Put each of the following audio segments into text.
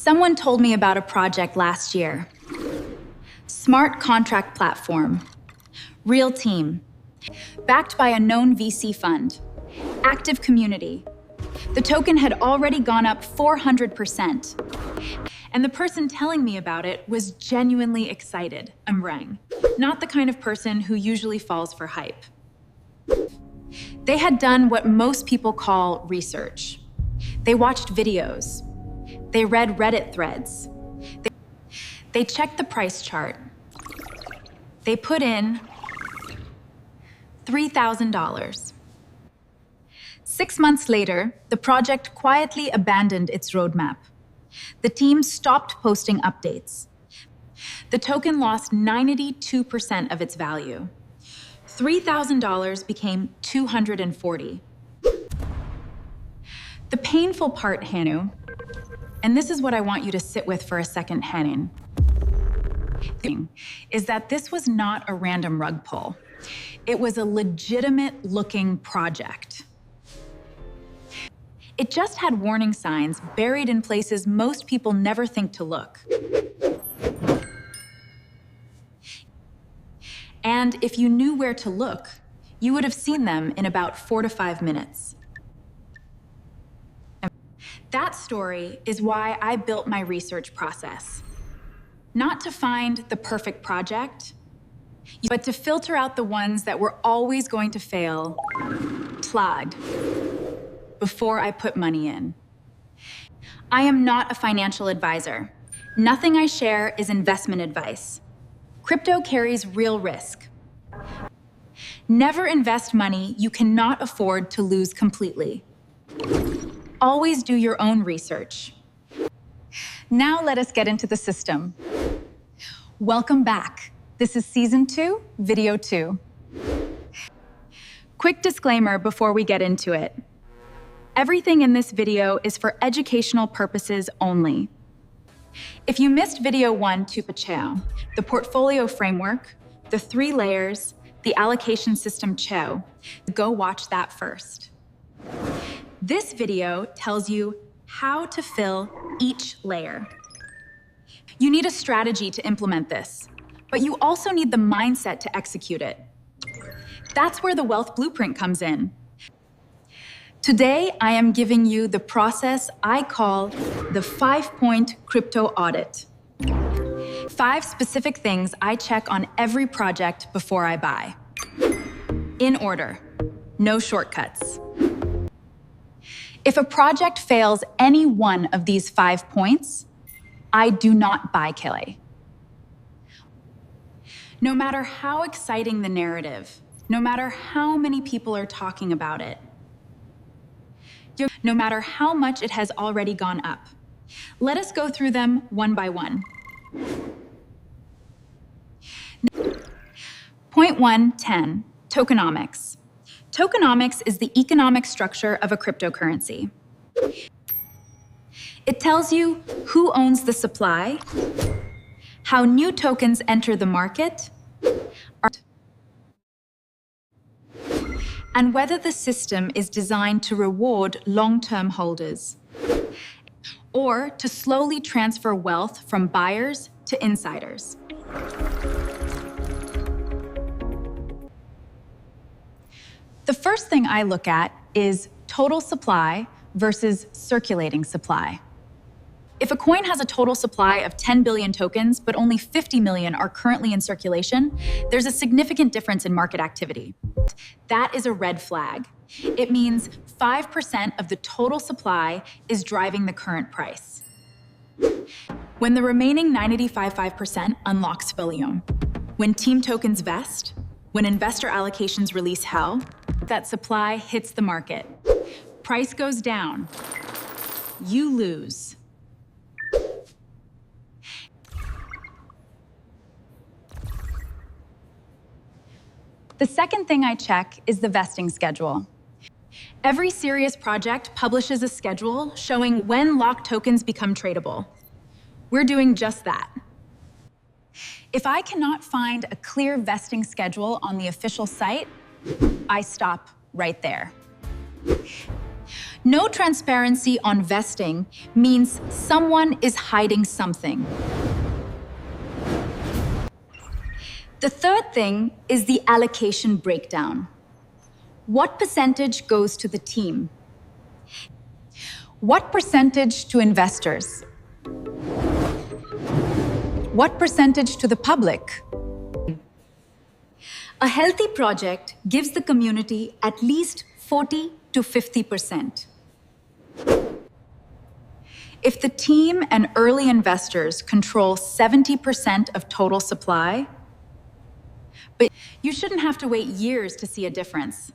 Someone told me about a project last year. Smart contract platform. Real team. Backed by a known VC fund. Active community. The token had already gone up 400%. And the person telling me about it was genuinely excited, Amrang, not the kind of person who usually falls for hype. They had done what most people call research. They watched videos. They read Reddit threads. They checked the price chart. They put in $3,000. 6 months later, the project quietly abandoned its roadmap. The team stopped posting updates. The token lost 92% of its value. $3,000 became $240. The painful part, Hanu, and this is what I want you to sit with for a second, Hanin, is that this was not a random rug pull. It was a legitimate-looking project. It just had warning signs buried in places most people never think to look. And if you knew where to look, you would have seen them in about 4 to 5 minutes. That story is why I built my research process. Not to find the perfect project, but to filter out the ones that were always going to fail, tlad, before I put money in. I am not a financial advisor. Nothing I share is investment advice. Crypto carries real risk. Never invest money you cannot afford to lose completely. Always do your own research. Now let us get into the system. Welcome back. This is Season 2, Video 2. Quick disclaimer before we get into it. Everything in this video is for educational purposes only. If you missed Video 1, Tupachao, the portfolio framework, the 3 layers, the allocation system Cho, go watch that first. This video tells you how to fill each layer. You need a strategy to implement this, but you also need the mindset to execute it. That's where the wealth blueprint comes in. Today, I am giving you the process I call the 5-point crypto audit. 5 specific things I check on every project before I buy. In order, no shortcuts. If a project fails any one of these 5 points, I do not buy Kele. No matter how exciting the narrative, no matter how many people are talking about it, no matter how much it has already gone up. Let us go through them one by one. Point 1.10, tokenomics. Tokenomics is the economic structure of a cryptocurrency. It tells you who owns the supply, how new tokens enter the market, and whether the system is designed to reward long-term holders or to slowly transfer wealth from buyers to insiders. The first thing I look at is total supply versus circulating supply. If a coin has a total supply of 10 billion tokens, but only 50 million are currently in circulation, there's a significant difference in market activity. That is a red flag. It means 5% of the total supply is driving the current price. When the remaining 95% unlocks volume, when team tokens vest, when investor allocations release hell, that supply hits the market. Price goes down. You lose. The second thing I check is the vesting schedule. Every serious project publishes a schedule showing when locked tokens become tradable. We're doing just that. If I cannot find a clear vesting schedule on the official site, I stop right there. No transparency on vesting means someone is hiding something. The third thing is the allocation breakdown. What percentage goes to the team? What percentage to investors? What percentage to the public? A healthy project gives the community at least 40 to 50%. If the team and early investors control 70% of total supply, but you shouldn't have to wait years to see a difference.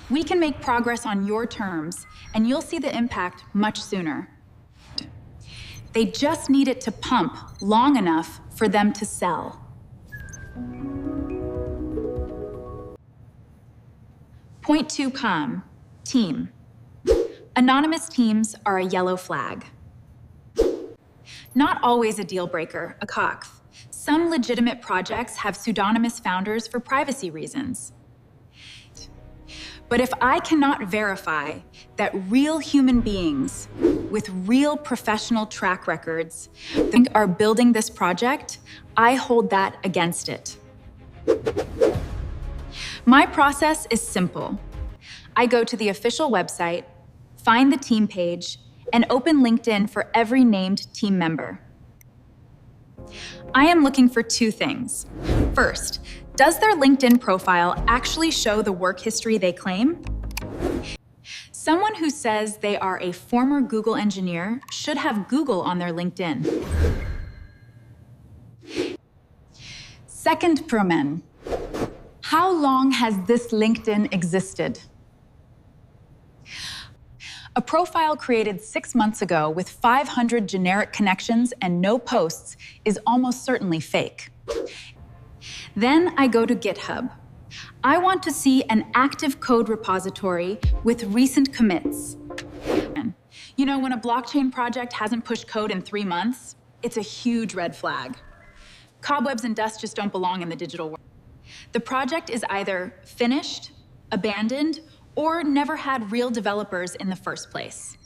We can make progress on your terms, and you'll see the impact much sooner. They just need it to pump long enough for them to sell. Point 2, team. Anonymous teams are a yellow flag. Not always a deal breaker, a cox. Some legitimate projects have pseudonymous founders for privacy reasons. But if I cannot verify that real human beings with real professional track records are building this project, I hold that against it. My process is simple. I go to the official website, find the team page, and open LinkedIn for every named team member. I am looking for two things. First, does their LinkedIn profile actually show the work history they claim? Someone who says they are a former Google engineer should have Google on their LinkedIn. Second, Promen. How long has this LinkedIn existed? A profile created 6 months ago with 500 generic connections and no posts is almost certainly fake. Then I go to GitHub. I want to see an active code repository with recent commits. You know, when a blockchain project hasn't pushed code in 3 months, it's a huge red flag. Cobwebs and dust just don't belong in the digital world. The project is either finished, abandoned, or never had real developers in the first place.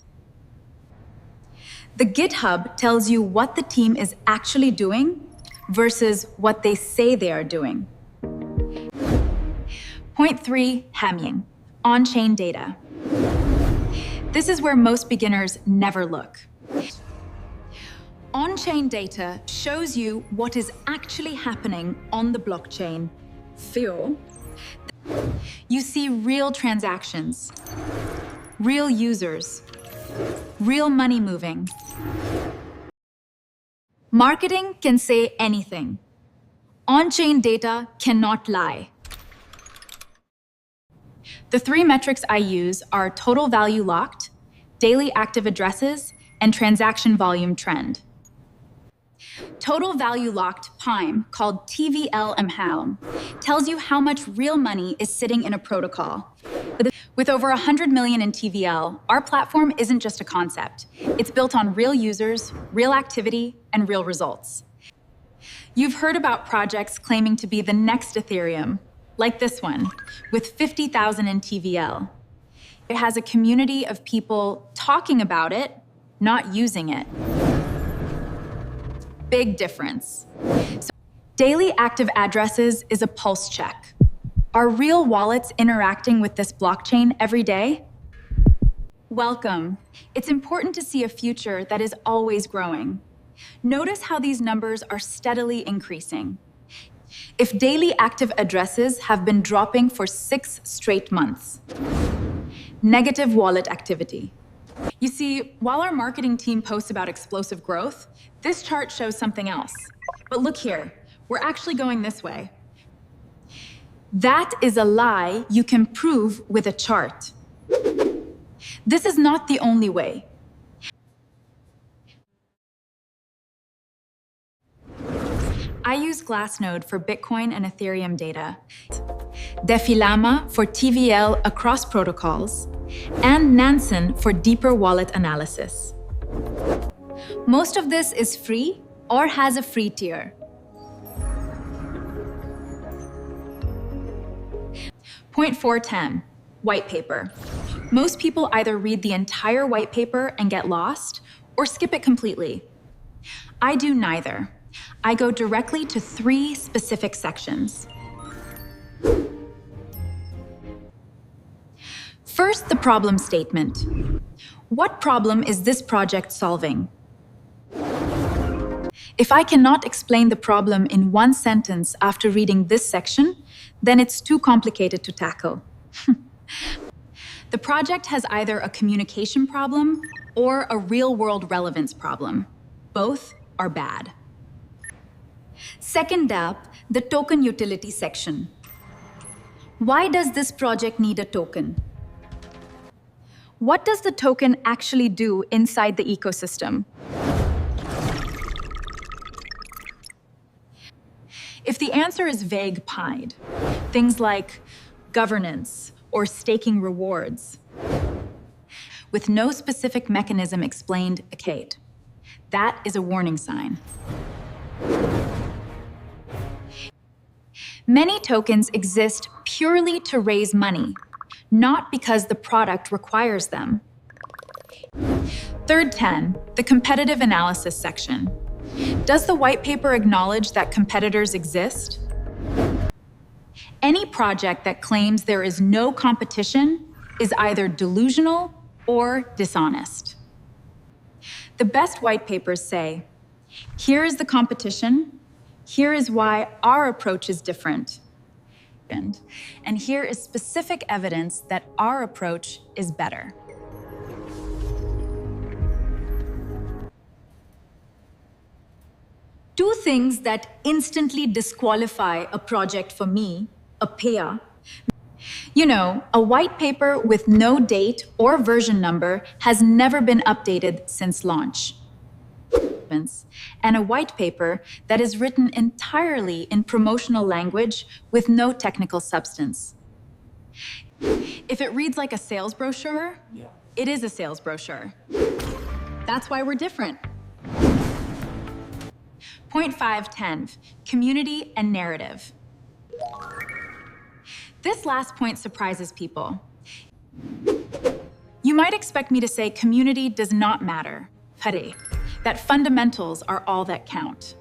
The GitHub tells you what the team is actually doing versus what they say they are doing. Point 3, hemming, on-chain data. This is where most beginners never look. On-chain data shows you what is actually happening on the blockchain. Feel. You see real transactions, real users, real money moving. Marketing can say anything. On-chain data cannot lie. The 3 metrics I use are total value locked, daily active addresses, and transaction volume trend. Total value locked PIME, called TVL tells you how much real money is sitting in a protocol. With over 100 million in TVL, our platform isn't just a concept. It's built on real users, real activity, and real results. You've heard about projects claiming to be the next Ethereum, like this one, with 50,000 in TVL. It has a community of people talking about it, not using it. Big difference. So, daily active addresses is a pulse check. Are real wallets interacting with this blockchain every day? Welcome. It's important to see a future that is always growing. Notice how these numbers are steadily increasing. If daily active addresses have been dropping for 6 straight months, negative wallet activity. You see, while our marketing team posts about explosive growth, this chart shows something else. But look here, we're actually going this way. That is a lie you can prove with a chart. This is not the only way. I use Glassnode for Bitcoin and Ethereum data, Defilama for TVL across protocols, and Nansen for deeper wallet analysis. Most of this is free or has a free tier. Point 410, white paper. Most people either read the entire white paper and get lost, or skip it completely. I do neither. I go directly to 3 specific sections. First, the problem statement. What problem is this project solving? If I cannot explain the problem in 1 sentence after reading this section, then it's too complicated to tackle. The project has either a communication problem or a real-world relevance problem. Both are bad. Second up, the token utility section. Why does this project need a token? What does the token actually do inside the ecosystem? If the answer is vague pied, things like governance or staking rewards, with no specific mechanism explained, that is a warning sign. Many tokens exist purely to raise money, not because the product requires them. Third 10, the competitive analysis section. Does the white paper acknowledge that competitors exist? Any project that claims there is no competition is either delusional or dishonest. The best white papers say, here is the competition, here is why our approach is different, and here is specific evidence that our approach is better. Two things that instantly disqualify a project for me, a payer. You know, a white paper with no date or version number has never been updated since launch. And a white paper that is written entirely in promotional language with no technical substance. If it reads like a sales brochure, it is a sales brochure. That's why we're different. Point 510, community and narrative. This last point surprises people. You might expect me to say community does not matter, that fundamentals are all that count.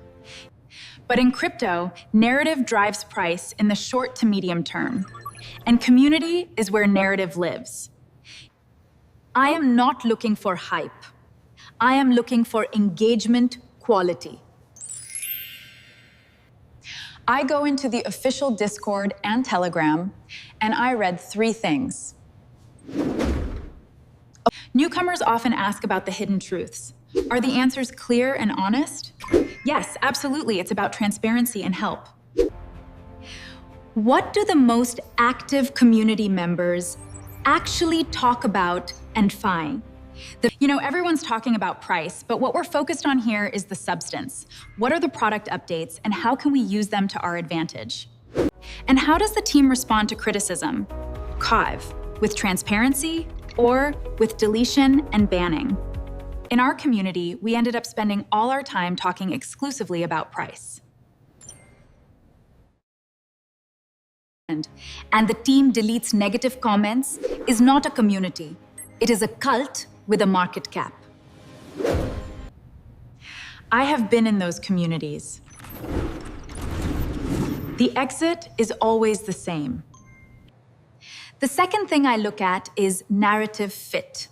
But in crypto, narrative drives price in the short to medium term, and community is where narrative lives. I am not looking for hype. I am looking for engagement quality. I go into the official Discord and Telegram, and I read 3 things. Newcomers often ask about the hidden truths. Are the answers clear and honest? Yes, absolutely. It's about transparency and help. What do the most active community members actually talk about and find? You know, everyone's talking about price, but what we're focused on here is the substance. What are the product updates, and how can we use them to our advantage? And how does the team respond to criticism? With transparency or with deletion and banning? In our community, we ended up spending all our time talking exclusively about price. And the team deletes negative comments is not a community. It is a cult with a market cap. I have been in those communities. The exit is always the same. The second thing I look at is narrative fit.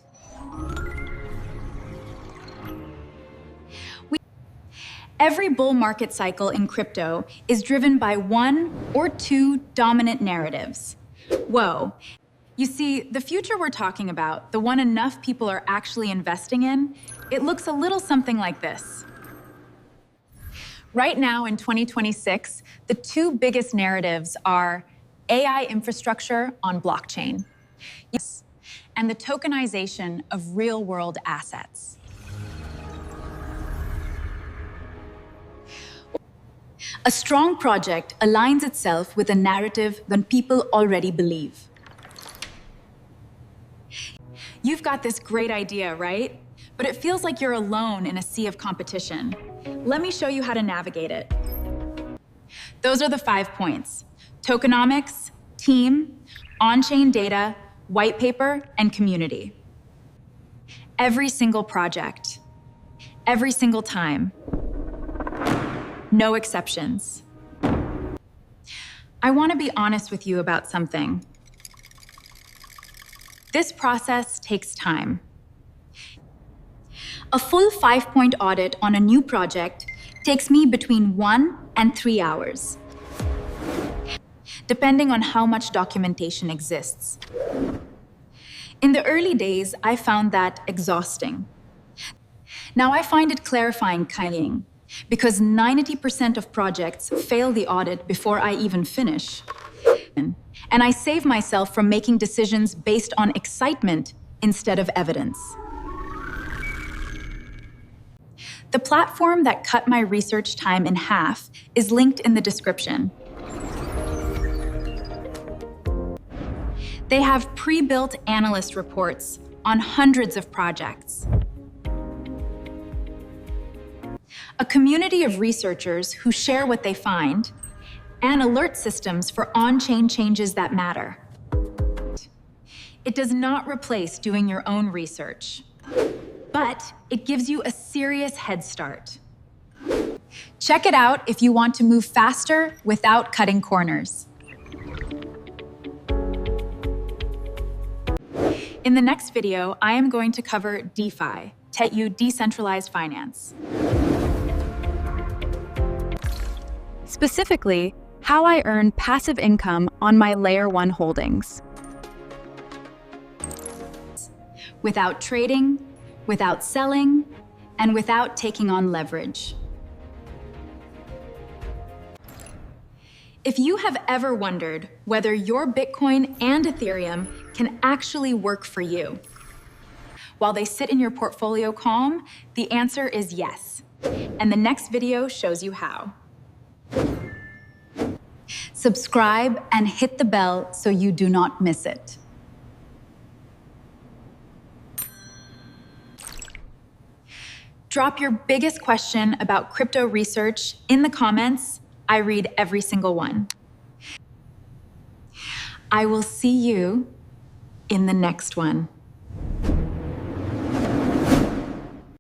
Every bull market cycle in crypto is driven by 1 or 2 dominant narratives. Whoa. You see, the future we're talking about, the one enough people are actually investing in, it looks a little something like this. Right now in 2026, the 2 biggest narratives are AI infrastructure on blockchain, and the tokenization of real-world assets. A strong project aligns itself with a narrative that people already believe. You've got this great idea, right? But it feels like you're alone in a sea of competition. Let me show you how to navigate it. Those are the 5 points: tokenomics, team, on-chain data, white paper, and community. Every single project, every single time. No exceptions. I want to be honest with you about something. This process takes time. A full 5-point audit on a new project takes me between 1 and 3 hours, depending on how much documentation exists. In the early days, I found that exhausting. Now I find it clarifying, because 90% of projects fail the audit before I even finish. And I save myself from making decisions based on excitement instead of evidence. The platform that cut my research time in half is linked in the description. They have pre-built analyst reports on hundreds of projects. A community of researchers who share what they find, and alert systems for on-chain changes that matter. It does not replace doing your own research, but it gives you a serious head start. Check it out if you want to move faster without cutting corners. In the next video, I am going to cover DeFi, decentralized finance. Specifically, how I earn passive income on my Layer 1 holdings. Without trading, without selling, and without taking on leverage. If you have ever wondered whether your Bitcoin and Ethereum can actually work for you, while they sit in your portfolio calm, the answer is yes. And the next video shows you how. Subscribe and hit the bell so you do not miss it. Drop your biggest question about crypto research in the comments. I read every single one. I will see you in the next one.